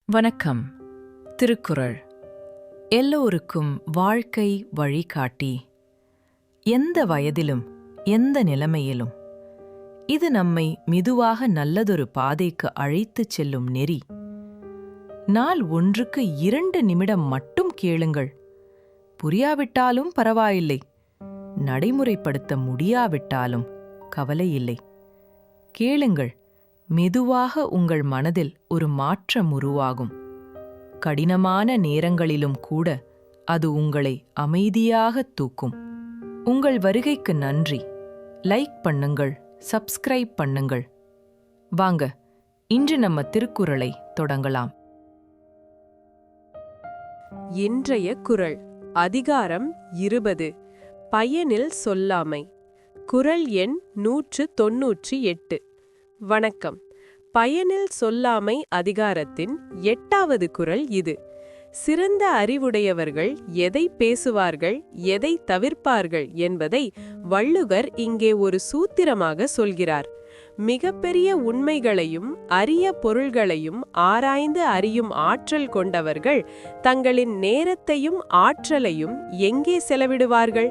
வணக்கம். திருக்குறள் எல்லோருக்கும் வாழ்க்கை வழிகாட்டி. எந்த வயதிலும் எந்த நிலைமையிலும் இது நம்மை மெதுவாக நல்லதொரு பாதைக்கு அழைத்துச் செல்லும் நெறி. நாள் ஒன்றுக்கு 2 நிமிடம் மட்டும் கேளுங்கள். புரியாவிட்டாலும் பரவாயில்லை, நடைமுறைப்படுத்த முடியாவிட்டாலும் கவலையில்லை. கேளுங்கள், மெதுவாக உங்கள் மனதில் ஒரு மாற்றம் உருவாகும். கடினமான நேரங்களிலும் கூட அது உங்களை அமைதியாக தூக்கும். உங்கள் வருகைக்கு நன்றி. லைக் பண்ணுங்கள், சப்ஸ்கிரைப் பண்ணுங்கள். வாங்க, இன்று நம்ம திருக்குறளை தொடங்கலாம். இன்றைய குறள் அதிகாரம் 20. பயனில் சொல்லாமை. குறள் எண் 198. வணக்கம். பயனில் சொல்லாமை அதிகாரத்தின் 8வது குறள் இது. சிறந்த அறிவுடையவர்கள் எதை பேசுவார்கள், எதை தவிர்ப்பார்கள் என்பதை வள்ளுவர் இங்கே ஒரு சூத்திரமாக சொல்கிறார். மிகப்பெரிய உண்மைகளையும் அரிய பொருள்களையும் ஆராய்ந்து அறியும் ஆற்றல் கொண்டவர்கள் தங்களின் நேரத்தையும் ஆற்றலையும் எங்கே செலவிடுவார்கள்?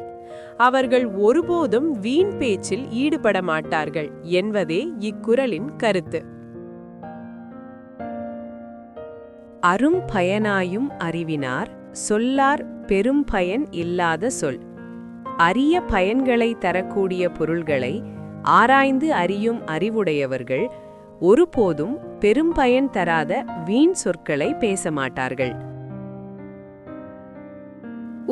அவர்கள் ஒருபோதும் வீண் பேச்சில் ஈடுபட மாட்டார்கள் என்பதே இக்குறளின் கருத்து. அரும் பயனாயும் அறிவினார் சொல்லார் பெரும் பயன் இல்லாத சொல். அரிய பயன்களை தரக்கூடிய பொருள்களை ஆராய்ந்து அறியும் அறிவுடையவர்கள் ஒருபோதும் பெரும் பயன் தராத வீண் சொற்களை பேச மாட்டார்கள்.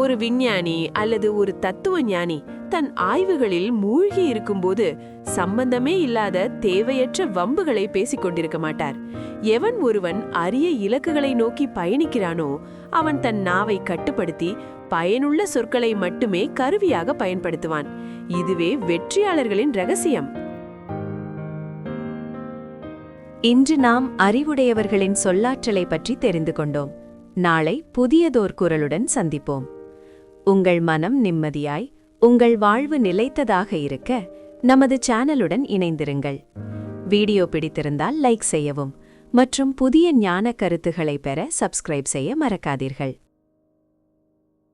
ஒரு விஞ்ஞானி அல்லது ஒரு தத்துவ ஞானி தன் ஆய்வுகளில் மூழ்கி இருக்கும்போது சம்பந்தமே இல்லாத தேவையற்ற வம்புகளை பேசிக் கொண்டிருக்க மாட்டார். எவன் ஒருவன் அரிய இலக்குகளை நோக்கி பயணிக்கிறானோ அவன் தன் நாவை கட்டுப்படுத்தி பயனுள்ள சொற்களை மட்டுமே கருவியாக பயன்படுத்துவான். இதுவே வெற்றியாளர்களின் ரகசியம். இன்று நாம் அறிவுடையவர்களின் சொல்லாற்றலை பற்றி தெரிந்து கொண்டோம். நாளை புதியதோர் குறளுடன் சந்திப்போம். உங்கள் மனம் நிம்மதியாய், உங்கள் வாழ்வு நிலைத்ததாக இருக்க நமது சேனலுடன் இணைந்திருங்கள். வீடியோ பிடித்திருந்தால் லைக் செய்யவும் மற்றும் புதிய ஞான கருத்துக்களை பெற சப்ஸ்கிரைப் செய்ய மறக்காதீர்கள்.